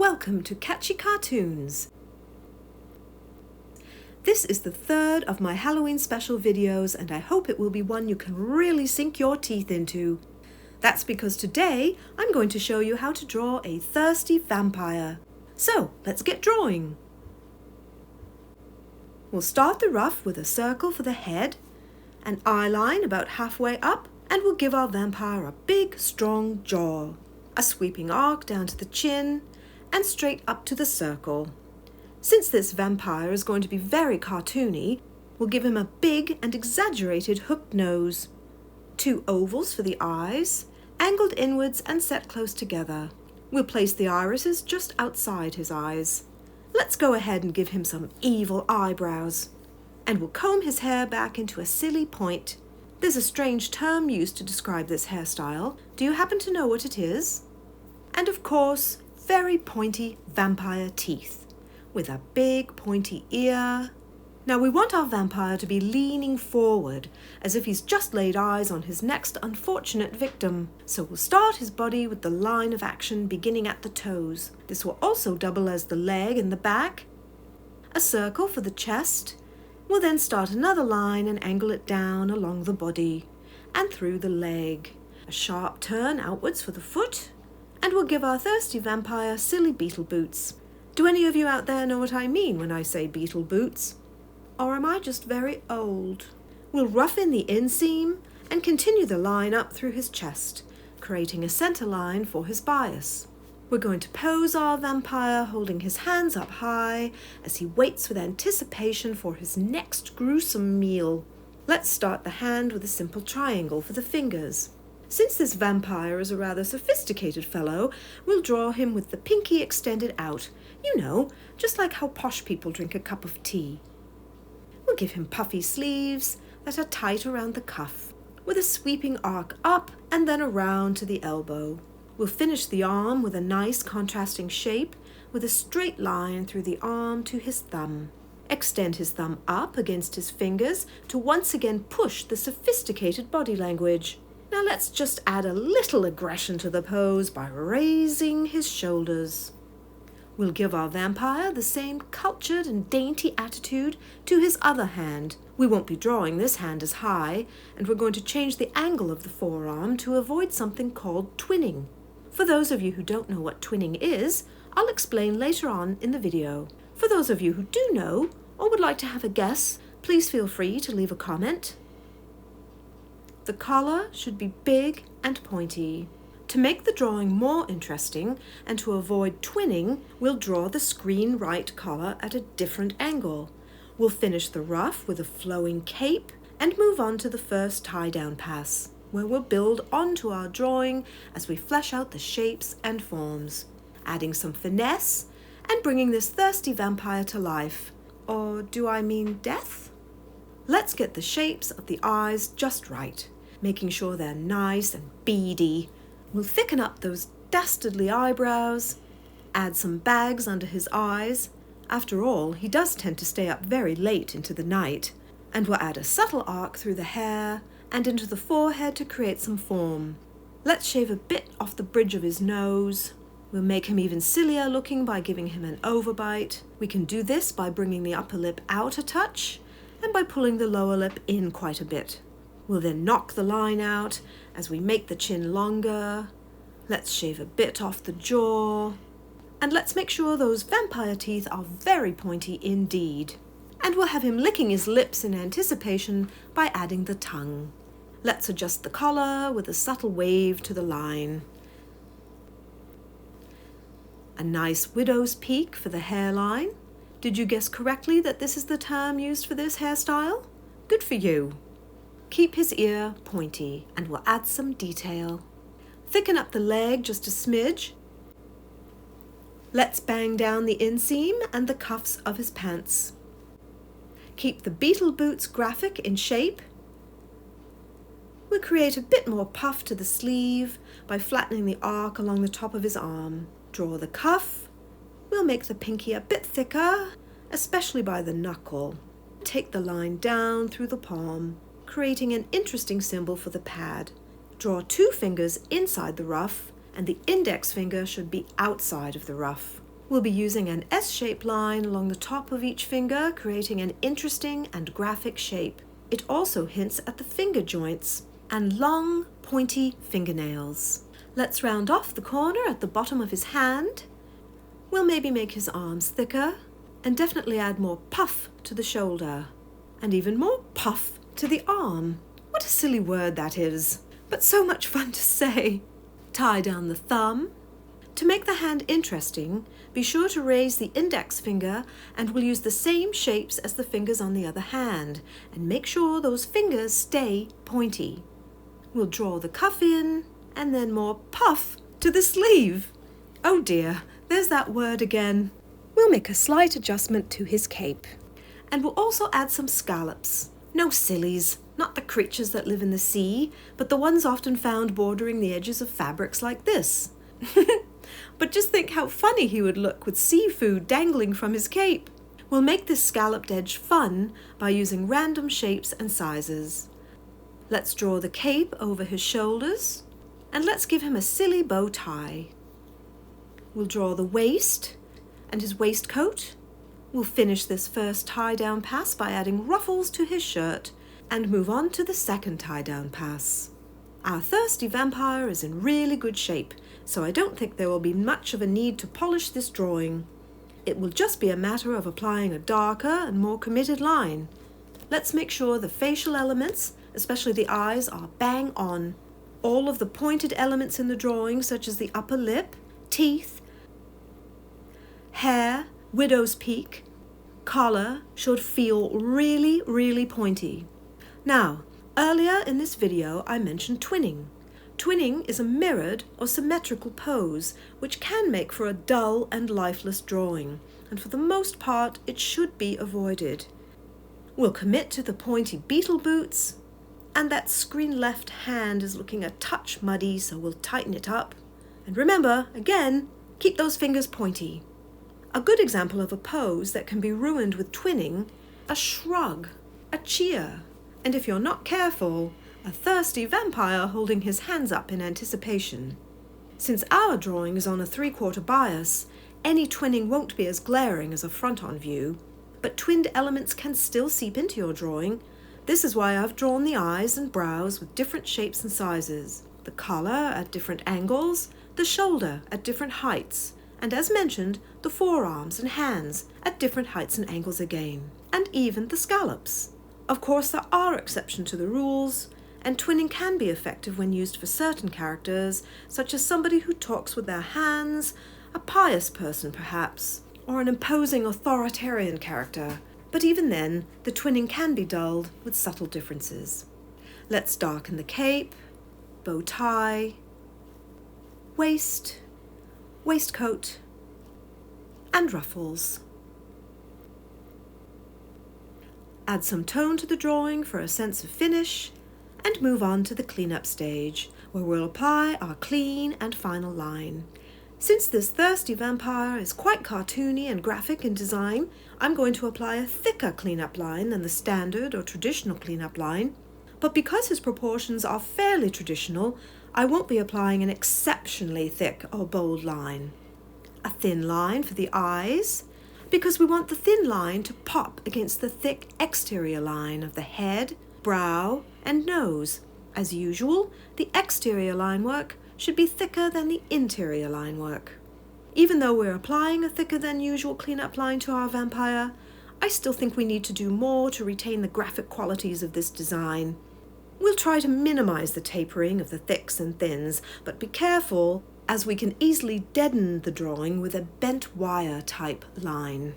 Welcome to Catchy Cartoons. This is the third of my Halloween special videos, and I hope it will be one you can really sink your teeth into. That's because today I'm going to show you how to draw a thirsty vampire. So let's get drawing. We'll start the rough with a circle for the head, an eye line about halfway up, and we'll give our vampire a big, strong jaw, a sweeping arc down to the chin, and straight up to the circle. Since this vampire is going to be very cartoony, we'll give him a big and exaggerated hooked nose, 2 ovals for the eyes, angled inwards and set close together. We'll place the irises just outside his eyes. Let's go ahead and give him some evil eyebrows. And we'll comb his hair back into a silly point. There's a strange term used to describe this hairstyle. Do you happen to know what it is? And of course, very pointy vampire teeth, with a big pointy ear. Now we want our vampire to be leaning forward, as if he's just laid eyes on his next unfortunate victim. So we'll start his body with the line of action beginning at the toes. This will also double as the leg and the back. A circle for the chest. We'll then start another line and angle it down along the body and through the leg. A sharp turn outwards for the foot. And we'll give our thirsty vampire silly beetle boots. Do any of you out there know what I mean when I say beetle boots? Or am I just very old? We'll rough in the inseam and continue the line up through his chest, creating a center line for his bias. We're going to pose our vampire holding his hands up high as he waits with anticipation for his next gruesome meal. Let's start the hand with a simple triangle for the fingers. Since this vampire is a rather sophisticated fellow, we'll draw him with the pinky extended out. You know, just like how posh people drink a cup of tea. We'll give him puffy sleeves that are tight around the cuff, with a sweeping arc up and then around to the elbow. We'll finish the arm with a nice contrasting shape, with a straight line through the arm to his thumb. Extend his thumb up against his fingers to once again push the sophisticated body language. Now let's just add a little aggression to the pose by raising his shoulders. We'll give our vampire the same cultured and dainty attitude to his other hand. We won't be drawing this hand as high, and we're going to change the angle of the forearm to avoid something called twinning. For those of you who don't know what twinning is, I'll explain later on in the video. For those of you who do know, or would like to have a guess, please feel free to leave a comment. The collar should be big and pointy. To make the drawing more interesting and to avoid twinning, we'll draw the screen right collar at a different angle. We'll finish the ruff with a flowing cape and move on to the first tie-down pass, where we'll build onto our drawing as we flesh out the shapes and forms, adding some finesse and bringing this thirsty vampire to life. Or do I mean death? Let's get the shapes of the eyes just right, making sure they're nice and beady. We'll thicken up those dastardly eyebrows, add some bags under his eyes. After all, he does tend to stay up very late into the night. And we'll add a subtle arc through the hair and into the forehead to create some form. Let's shave a bit off the bridge of his nose. We'll make him even sillier looking by giving him an overbite. We can do this by bringing the upper lip out a touch and by pulling the lower lip in quite a bit. We'll then knock the line out as we make the chin longer. Let's shave a bit off the jaw. And let's make sure those vampire teeth are very pointy indeed. And we'll have him licking his lips in anticipation by adding the tongue. Let's adjust the collar with a subtle wave to the line. A nice widow's peak for the hairline. Did you guess correctly that this is the term used for this hairstyle? Good for you. Keep his ear pointy, and we'll add some detail. Thicken up the leg just a smidge. Let's bang down the inseam and the cuffs of his pants. Keep the beetle boots graphic in shape. We'll create a bit more puff to the sleeve by flattening the arc along the top of his arm. Draw the cuff. We'll make the pinky a bit thicker, especially by the knuckle. Take the line down through the palm, creating an interesting symbol for the pad. Draw 2 fingers inside the ruff, and the index finger should be outside of the ruff. We'll be using an S-shaped line along the top of each finger, creating an interesting and graphic shape. It also hints at the finger joints and long, pointy fingernails. Let's round off the corner at the bottom of his hand. We'll maybe make his arms thicker and definitely add more puff to the shoulder and even more puff to the arm. What a silly word that is, but so much fun to say. Tie down the thumb. To make the hand interesting, be sure to raise the index finger and we'll use the same shapes as the fingers on the other hand and make sure those fingers stay pointy. We'll draw the cuff in and then more puff to the sleeve. Oh dear, there's that word again. We'll make a slight adjustment to his cape. And we'll also add some scallops. No sillies, not the creatures that live in the sea, but the ones often found bordering the edges of fabrics like this. But just think how funny he would look with seafood dangling from his cape. We'll make this scalloped edge fun by using random shapes and sizes. Let's draw the cape over his shoulders and let's give him a silly bow tie. We'll draw the waist and his waistcoat. We'll finish this first tie-down pass by adding ruffles to his shirt and move on to the second tie-down pass. Our thirsty vampire is in really good shape, so I don't think there will be much of a need to polish this drawing. It will just be a matter of applying a darker and more committed line. Let's make sure the facial elements, especially the eyes, are bang on. All of the pointed elements in the drawing, such as the upper lip, teeth, hair, widow's peak, collar, should feel really, really pointy. Now, earlier in this video I mentioned twinning. Twinning is a mirrored or symmetrical pose which can make for a dull and lifeless drawing, and for the most part it should be avoided. We'll commit to the pointy beetle boots, and that screen left hand is looking a touch muddy, so we'll tighten it up. And remember, again, keep those fingers pointy. A good example of a pose that can be ruined with twinning, a shrug, a cheer, and if you're not careful, a thirsty vampire holding his hands up in anticipation. Since our drawing is on a 3/4 bias, any twinning won't be as glaring as a front-on view, but twinned elements can still seep into your drawing. This is why I've drawn the eyes and brows with different shapes and sizes, the collar at different angles, the shoulder at different heights, and as mentioned, the forearms and hands at different heights and angles again, and even the scallops. Of course, there are exceptions to the rules, and twinning can be effective when used for certain characters, such as somebody who talks with their hands, a pious person perhaps, or an imposing authoritarian character. But even then, the twinning can be dulled with subtle differences. Let's darken the cape, bow tie, waist, waistcoat, and ruffles. Add some tone to the drawing for a sense of finish, and move on to the cleanup stage, where we'll apply our clean and final line. Since this thirsty vampire is quite cartoony and graphic in design, I'm going to apply a thicker cleanup line than the standard or traditional cleanup line, but because his proportions are fairly traditional, I won't be applying an exceptionally thick or bold line. A thin line for the eyes, because we want the thin line to pop against the thick exterior line of the head, brow, and nose. As usual, the exterior line work should be thicker than the interior line work. Even though we're applying a thicker than usual cleanup line to our vampire, I still think we need to do more to retain the graphic qualities of this design. We'll try to minimize the tapering of the thicks and thins, but be careful, as we can easily deaden the drawing with a bent wire type line.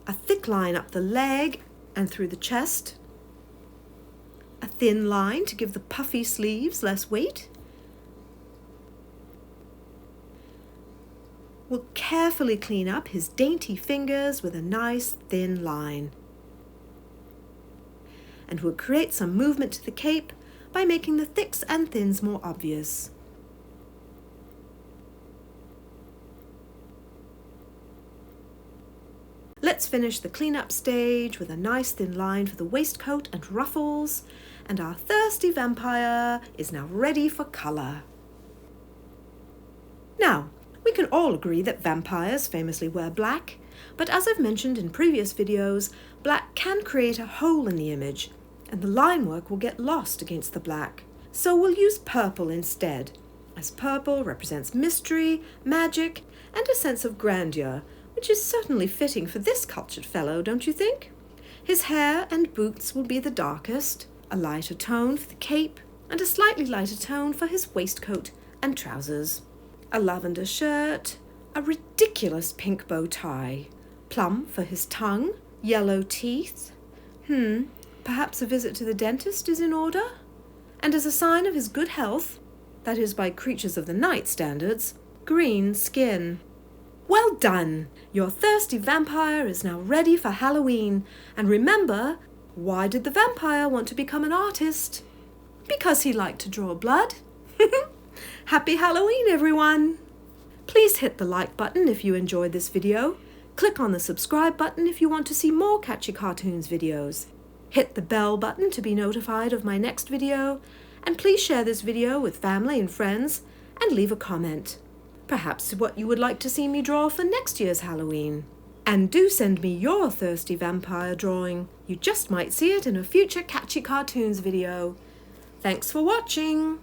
A thick line up the leg and through the chest. A thin line to give the puffy sleeves less weight. We'll carefully clean up his dainty fingers with a nice thin line. And we'll create some movement to the cape by making the thicks and thins more obvious. Let's finish the cleanup stage with a nice thin line for the waistcoat and ruffles, and our thirsty vampire is now ready for colour. Now, we can all agree that vampires famously wear black, but as I've mentioned in previous videos, black can create a hole in the image, and the line work will get lost against the black. So we'll use purple instead, as purple represents mystery, magic, and a sense of grandeur, which is certainly fitting for this cultured fellow, don't you think? His hair and boots will be the darkest, a lighter tone for the cape, and a slightly lighter tone for his waistcoat and trousers. A lavender shirt, a ridiculous pink bow tie, plum for his tongue, yellow teeth. Perhaps a visit to the dentist is in order? And as a sign of his good health, that is by creatures of the night standards, green skin. Well done! Your thirsty vampire is now ready for Halloween. And remember, why did the vampire want to become an artist? Because he liked to draw blood. Happy Halloween, everyone! Please hit the like button if you enjoyed this video. Click on the subscribe button if you want to see more Catchy Cartoons videos. Hit the bell button to be notified of my next video. And please share this video with family and friends and leave a comment. Perhaps what you would like to see me draw for next year's Halloween. And do send me your thirsty vampire drawing. You just might see it in a future Catchy Cartoons video. Thanks for watching!